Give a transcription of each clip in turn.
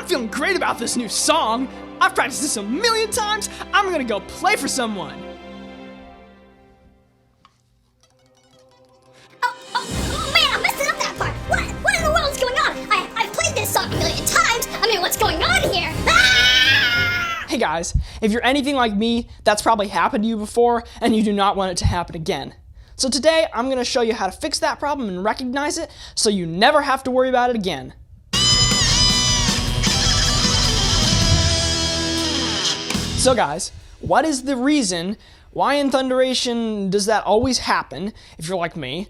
I'm feeling great about this new song. I've practiced this a million times. I'm gonna go play for someone. Oh man, I'm messing up that part. What in the world is going on? I've played this song a million times. I mean, what's going on here? Ah! Hey guys, if you're anything like me, that's probably happened to you before and you do not want it to happen again. So today, I'm gonna show you how to fix that problem and recognize it so you never have to worry about it again. So guys, what is the reason why in thunderation does that always happen if you're like me?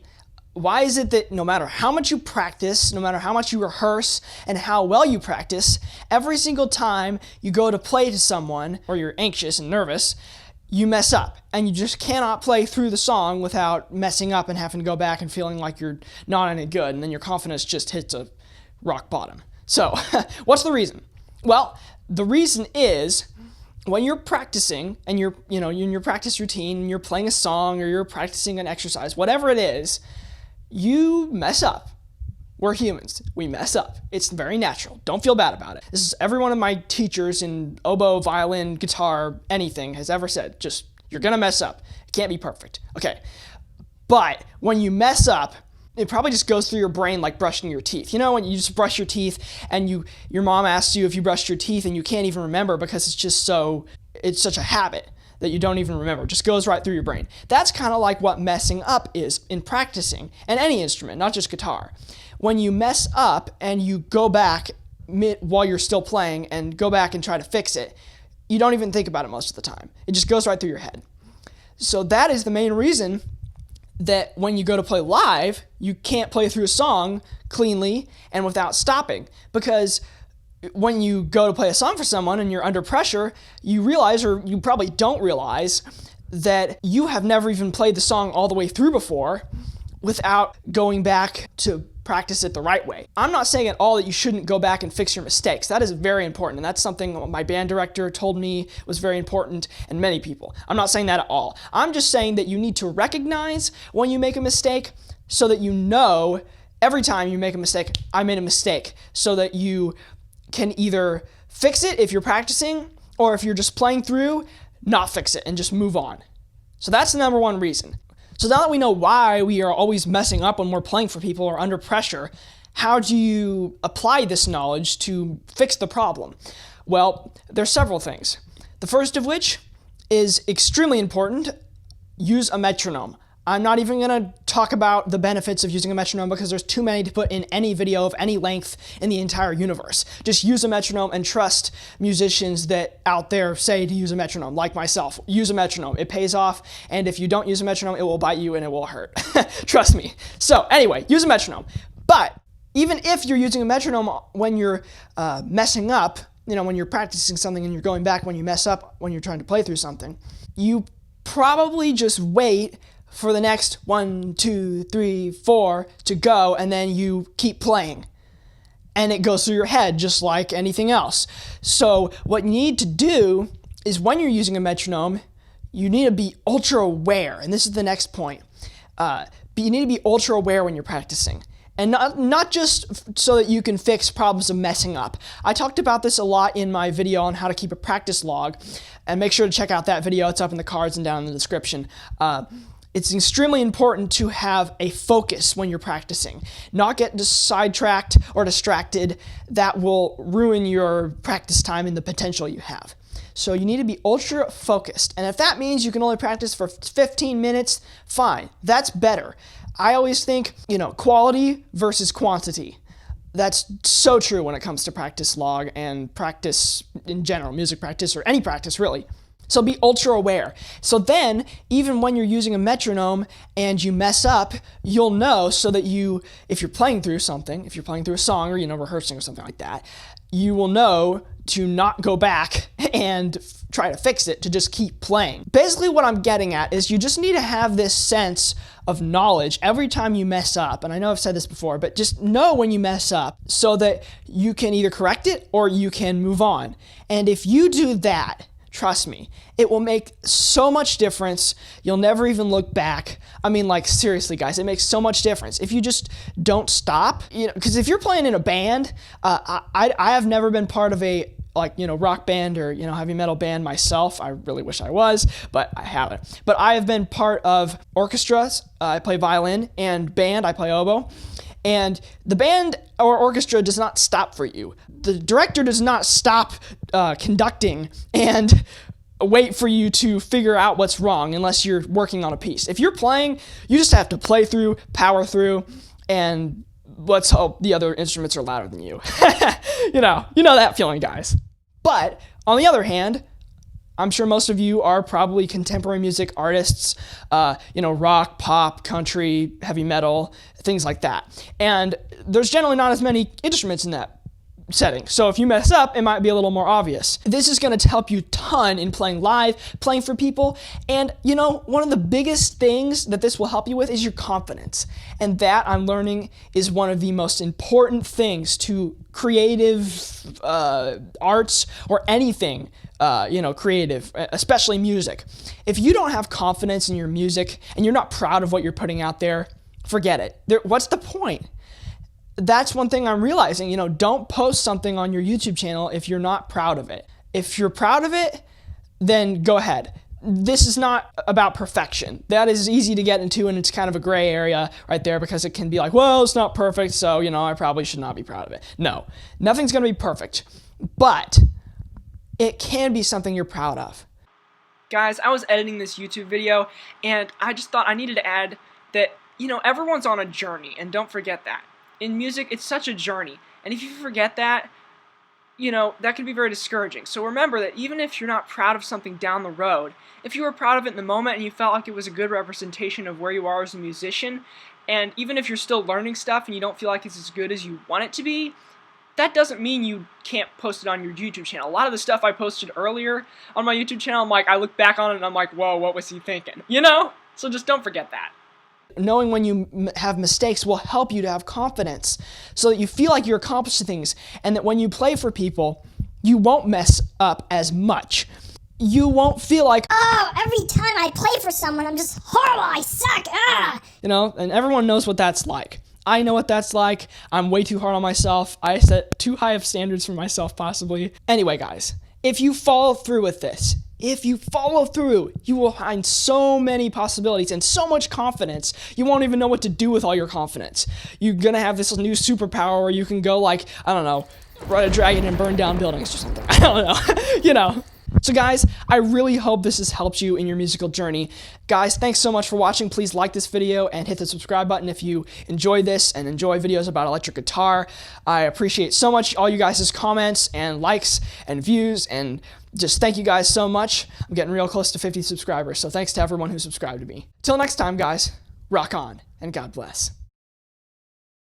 Why is it that no matter how much you practice, no matter how much you rehearse, and how well you practice, every single time you go to play to someone, or you're anxious and nervous, you mess up, and you just cannot play through the song without messing up and having to go back and feeling like you're not any good, and then your confidence just hits a rock bottom. So, what's the reason? Well, the reason is when you're practicing and you're in your practice routine and you're playing a song or you're practicing an exercise, whatever it is, you mess up. We're humans. We mess up. It's very natural. Don't feel bad about it. This is every one of my teachers in oboe, violin, guitar, anything has ever said. Just, you're gonna mess up. It can't be perfect. Okay. But when you mess up, it probably just goes through your brain like brushing your teeth. You know, when you just brush your teeth and your mom asks you if you brushed your teeth and you can't even remember because it's such a habit that you don't even remember. It just goes right through your brain. That's kind of like what messing up is in practicing, and any instrument, not just guitar. When you mess up and you go back while you're still playing and go back and try to fix it, you don't even think about it most of the time. It just goes right through your head. So that is the main reason that when you go to play live, you can't play through a song cleanly and without stopping. Because when you go to play a song for someone and you're under pressure, you realize, or you probably don't realize, that you have never even played the song all the way through before without going back to practice it the right way. I'm not saying at all that you shouldn't go back and fix your mistakes. That is very important, and that's something my band director told me was very important, and many people. I'm not saying that at all. I'm just saying that you need to recognize when you make a mistake so that you know every time you make a mistake, I made a mistake, so that you can either fix it if you're practicing, or if you're just playing through, not fix it and just move on. So that's the number one reason. So now that we know why we are always messing up when we're playing for people or under pressure, how do you apply this knowledge to fix the problem? Well, there's several things. The first of which is extremely important: use a metronome. I'm not even going to talk about the benefits of using a metronome because there's too many to put in any video of any length in the entire universe. Just use a metronome and trust musicians that out there say to use a metronome, like myself. Use a metronome. It pays off, and if you don't use a metronome, it will bite you and it will hurt. Trust me. So anyway, use a metronome. But even if you're using a metronome when you're messing up, when you're practicing something and you're going back when you mess up, when you're trying to play through something, you probably just wait for the next 1, 2, 3, 4 to go, and then you keep playing. And it goes through your head just like anything else. So what you need to do is, when you're using a metronome, you need to be ultra aware. And this is the next point. You need to be ultra aware when you're practicing. And not just so that you can fix problems of messing up. I talked about this a lot in my video on how to keep a practice log. And make sure to check out that video. It's up in the cards and down in the description. It's extremely important to have a focus when you're practicing. Not get sidetracked or distracted. That will ruin your practice time and the potential you have. So you need to be ultra focused. And if that means you can only practice for 15 minutes, fine. That's better. I always think, quality versus quantity. That's so true when it comes to practice log and practice in general, music practice or any practice really. So be ultra aware. So then, even when you're using a metronome and you mess up, you'll know, so that if you're playing through something, if you're playing through a song or, rehearsing or something like that, you will know to not go back and try to fix it, to just keep playing. Basically what I'm getting at is you just need to have this sense of knowledge every time you mess up. And I know I've said this before, but just know when you mess up so that you can either correct it or you can move on. And if you do that, Trust me, it will make so much difference. You'll never even look back. I mean, like, seriously, guys, it makes so much difference. If you just don't stop, because if you're playing in a band, I have never been part of a, rock band or, heavy metal band myself. I really wish I was, but I haven't. But I have been part of orchestras. I play violin, and band, I play oboe. And the band or orchestra does not stop for you. The director does not stop conducting and wait for you to figure out what's wrong unless you're working on a piece. If you're playing, you just have to play through, power through, and let's hope the other instruments are louder than you. You know that feeling, guys. But on the other hand, I'm sure most of you are probably contemporary music artists, rock, pop, country, heavy metal, things like that. And there's generally not as many instruments in that setting. So if you mess up, it might be a little more obvious. This is going to help you a ton in playing live, playing for people. And, one of the biggest things that this will help you with is your confidence. And that, I'm learning, is one of the most important things to creative arts or anything, creative, especially music. If you don't have confidence in your music and you're not proud of what you're putting out there, forget it. What's the point? That's one thing I'm realizing, don't post something on your YouTube channel if you're not proud of it. If you're proud of it, then go ahead. This is not about perfection. That is easy to get into, and it's kind of a gray area right there because it can be like, well, it's not perfect, so, I probably should not be proud of it. No, nothing's going to be perfect, but it can be something you're proud of. Guys, I was editing this YouTube video, and I just thought I needed to add that, everyone's on a journey, and don't forget that. In music, it's such a journey, and if you forget that, that can be very discouraging. So remember that even if you're not proud of something down the road, if you were proud of it in the moment and you felt like it was a good representation of where you are as a musician, and even if you're still learning stuff and you don't feel like it's as good as you want it to be, that doesn't mean you can't post it on your YouTube channel. A lot of the stuff I posted earlier on my YouTube channel, I look back on it and I'm like, whoa, what was he thinking? So just don't forget that. Knowing when you have mistakes will help you to have confidence so that you feel like you're accomplishing things, and that when you play for people, you won't mess up as much. You won't feel like, oh, every time I play for someone, I'm just horrible, I suck, and everyone knows what that's like. I know what that's like. I'm way too hard on myself. I set too high of standards for myself, possibly. Anyway, guys, if you follow through with this, you will find so many possibilities and so much confidence, you won't even know what to do with all your confidence. You're gonna have this new superpower where you can go ride a dragon and burn down buildings or something. I don't know, So guys, I really hope this has helped you in your musical journey. Guys, thanks so much for watching. Please like this video and hit the subscribe button if you enjoy this and enjoy videos about electric guitar. I appreciate so much all you guys' comments and likes and views, and just thank you guys so much. I'm getting real close to 50 subscribers, so thanks to everyone who subscribed to me. Till next time, guys, rock on and God bless.